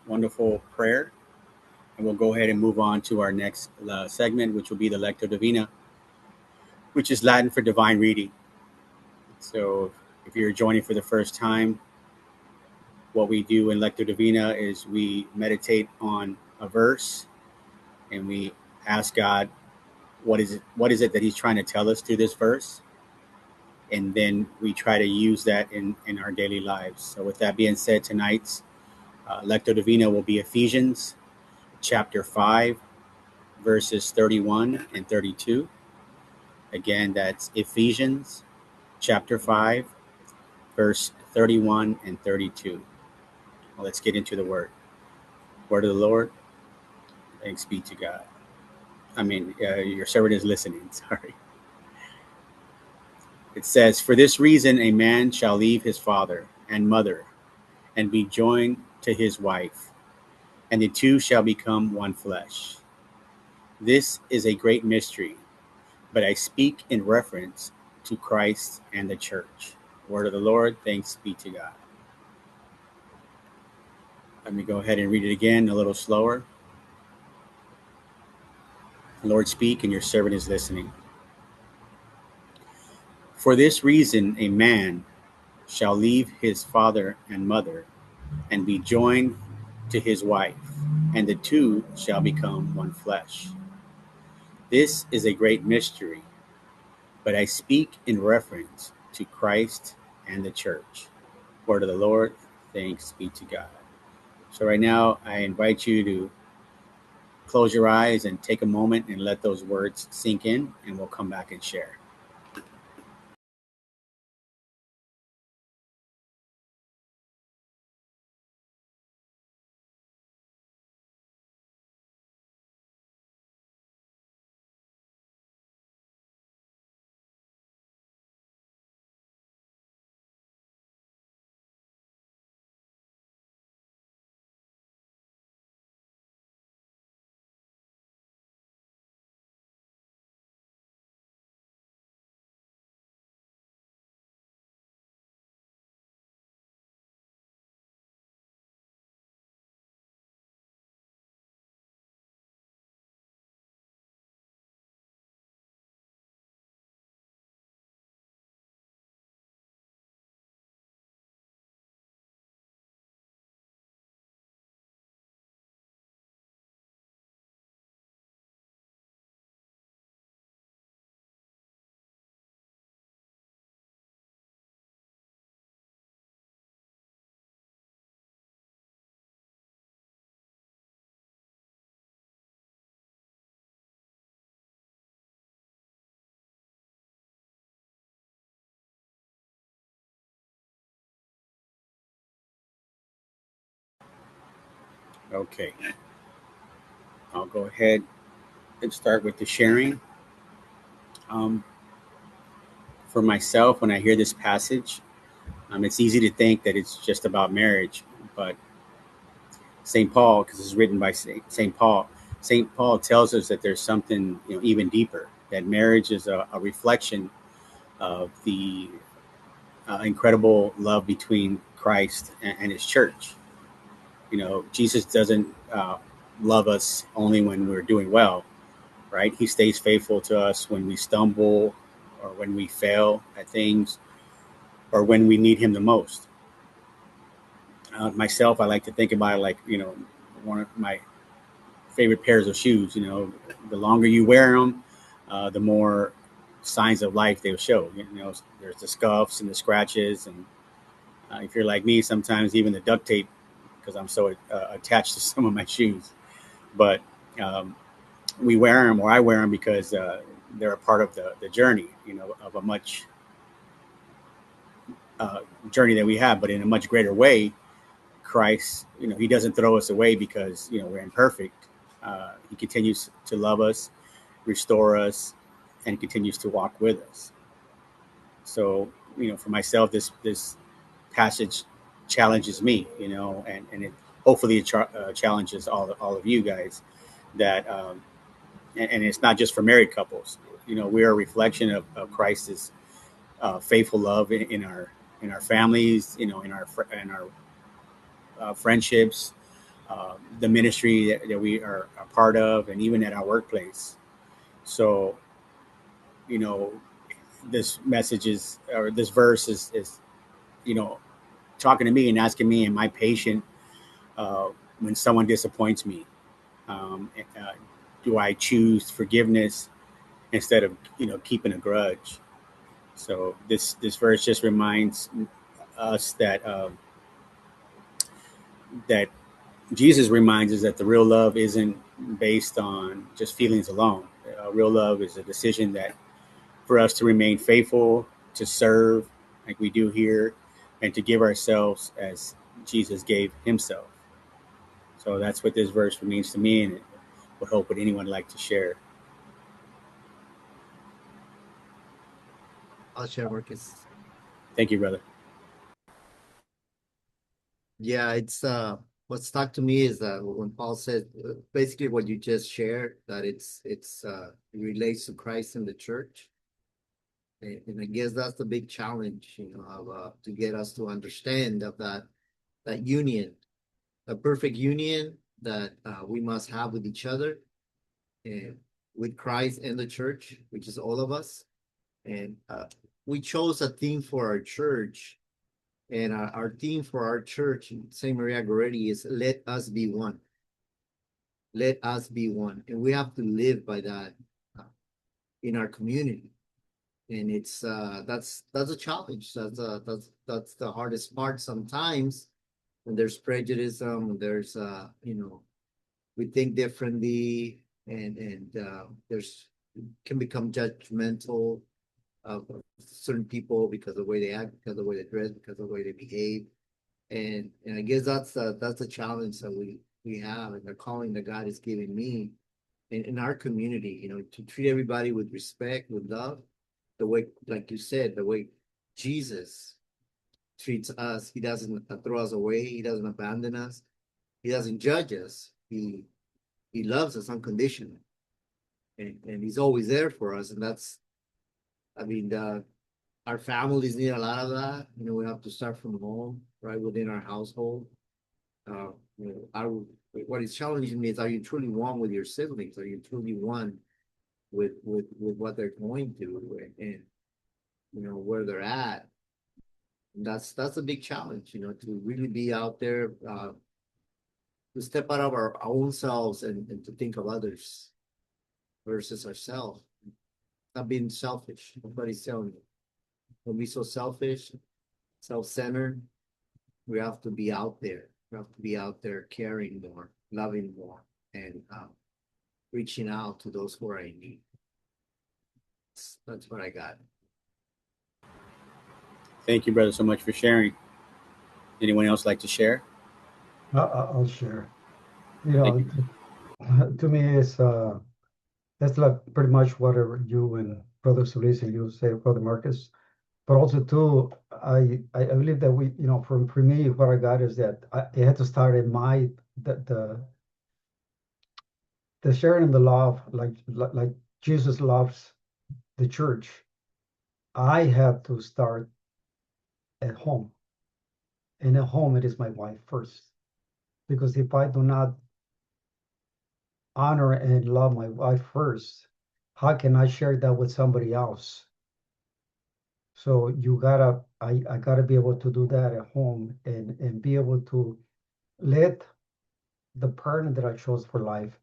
wonderful prayer. And we'll go ahead and move on to our next segment, which will be the Lectio Divina, which is Latin for divine reading. So if you're joining for the first time, what we do in Lectio Divina is we meditate on a verse and we ask God, what is it that he's trying to tell us through this verse? And then we try to use that in our daily lives. So with that being said, tonight's Lectio Divina will be Ephesians chapter 5, verses 31 and 32. Again, that's Ephesians chapter 5, verse 31 and 32. Well, let's get into the word. Word of the Lord. Thanks be to God. Your servant is listening. Sorry. It says, "For this reason, a man shall leave his father and mother and be joined to his wife, and the two shall become one flesh. This is a great mystery, but I speak in reference to Christ and the church." Word of the Lord. Thanks be to God. Let me go ahead and read it again a little slower. Lord, speak, and your servant is listening. "For this reason, a man shall leave his father and mother and be joined to his wife, and the two shall become one flesh. This is a great mystery, but I speak in reference to Christ and the church." Word of the Lord. Thanks be to God. So right now, I invite you to close your eyes and take a moment and let those words sink in, and we'll come back and share. Okay, I'll go ahead and start with the sharing. Um, for myself, when I hear this passage, it's easy to think that it's just about marriage, but St. Paul, because it's written by St. Paul, St. Paul tells us that there's something even deeper. That marriage is a reflection of the incredible love between Christ and His church. Jesus doesn't love us only when we're doing well, right? He stays faithful to us when we stumble or when we fail at things or when we need Him the most. Myself, I like to think about it like, one of my favorite pairs of shoes. The longer you wear them, the more signs of life they'll show. There's the scuffs and the scratches, and if you're like me, sometimes even the duct tape, because I'm so attached to some of my shoes. But we wear them, or I wear them, because they're a part of the journey, of a much journey that we have, but in a much greater way. Christ, He doesn't throw us away because we're imperfect. He continues to love us, restore us, and continues to walk with us. So, for myself, this passage challenges me, and it hopefully challenges all of you guys. That and it's not just for married couples. We're a reflection of Christ's faithful love in our families, in our friendships, the ministry that we are a part of, and even at our workplace. So, you know, this message is, or this verse is you know, talking to me and asking me, am I patient uh, when someone disappoints me? Uh, do I choose forgiveness instead of, keeping a grudge? So this verse just reminds us that Jesus reminds us that the real love isn't based on just feelings alone. Real love is a decision that for us to remain faithful, to serve like we do here, and to give ourselves as Jesus gave Himself. So that's what this verse means to me, and it would hope would anyone like to share. I'll share, Marcus. Thank you, brother. Yeah, it's what stuck to me is that when Paul said basically what you just shared, that it relates to Christ and the church. And I guess that's the big challenge, of, to get us to understand of that union, a perfect union that we must have with each other and with Christ and the church, which is all of us. And we chose a theme for our church, and our theme for our church, Saint Maria Goretti, is "Let us be one." Let us be one, and we have to live by that uh, in our community. And it's that's a challenge. That's the hardest part sometimes when there's prejudice, when there's we think differently, and there's can become judgmental of certain people because of the way they act, because of the way they dress, because of the way they behave. And I guess that's a challenge that we have, and the calling that God is giving me in our community, to treat everybody with respect, with love, the way, like you said, the way Jesus treats us. He doesn't throw us away. He doesn't abandon us. He doesn't judge us. He loves us unconditionally, and he's always there for us. And that's, I mean, our families need a lot of that. We have to start from home, right within our household. Uh, what is challenging me is, are you truly one with your siblings? Are you truly one with what they're going through, and where they're at? And that's a big challenge, to really be out there, to step out of our own selves, and to think of others versus ourselves. Not being selfish. Nobody's telling you. Don't be so selfish, self-centered. We have to be out there. We have to be out there caring more, loving more, and reaching out to those who are in need. That's what I got. Thank you, brother, so much for sharing. Anyone else like to share? I'll share. You Thank know, you. to me, that's like pretty much whatever you and Brother Solis and you say, Brother Marcus. But also too, I believe that for me, what I got is that it had to start in the sharing the love, like Jesus loves the church. I have to start at home. And at home, it is my wife first. Because if I do not honor and love my wife first, how can I share that with somebody else? So I gotta be able to do that at home, and be able to let the partner that I chose for life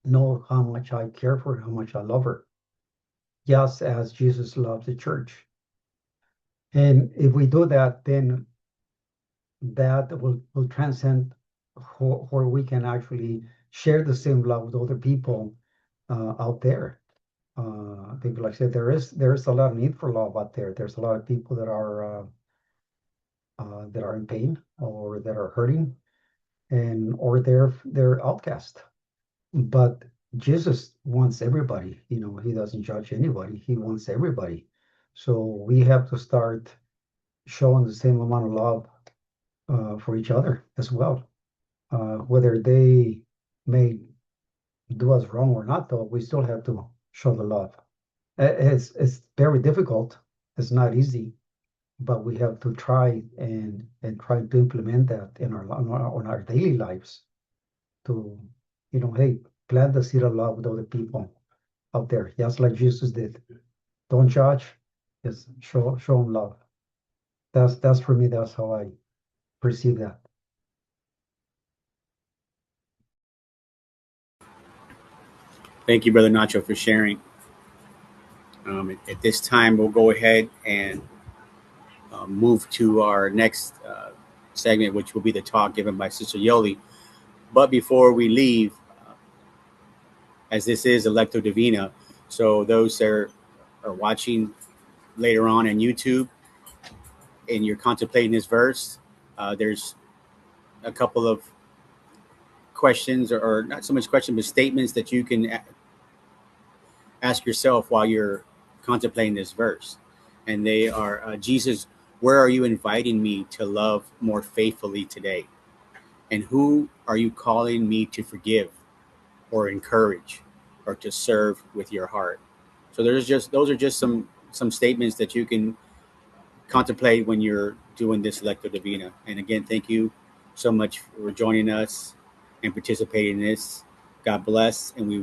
know how much I care for her, how much I love her, just as Jesus loved the church. And if we do that, then that will transcend where we can actually share the same love with other people out there. I think, like I said, there is a lot of need for love out there. There's a lot of people that are in pain, or that are hurting, and or they're outcast. But Jesus wants everybody. He doesn't judge anybody. He wants everybody. So we have to start showing the same amount of love for each other as well. Whether they may do us wrong or not, though, we still have to show the love. It's very difficult. It's not easy, but we have to try and try to implement that in our daily lives. to, hey, plant the seed of love with other people out there, just like Jesus did. Don't judge, just show them love. That's for me. That's how I perceive that. Thank you, Brother Nacho, for sharing. At this time, we'll go ahead and move to our next segment, which will be the talk given by Sister Yoli. But before we leave, as this is a Lectio Divina, so those that are watching later on YouTube and you're contemplating this verse, there's a couple of questions, or not so much questions, but statements that you can ask yourself while you're contemplating this verse. And they are, Jesus, where are you inviting me to love more faithfully today? And who are you calling me to forgive or encourage or to serve with your heart? So those are just some statements that you can contemplate when you're doing this Lectio Divina. And again, thank you so much for joining us and participating in this. God bless, and we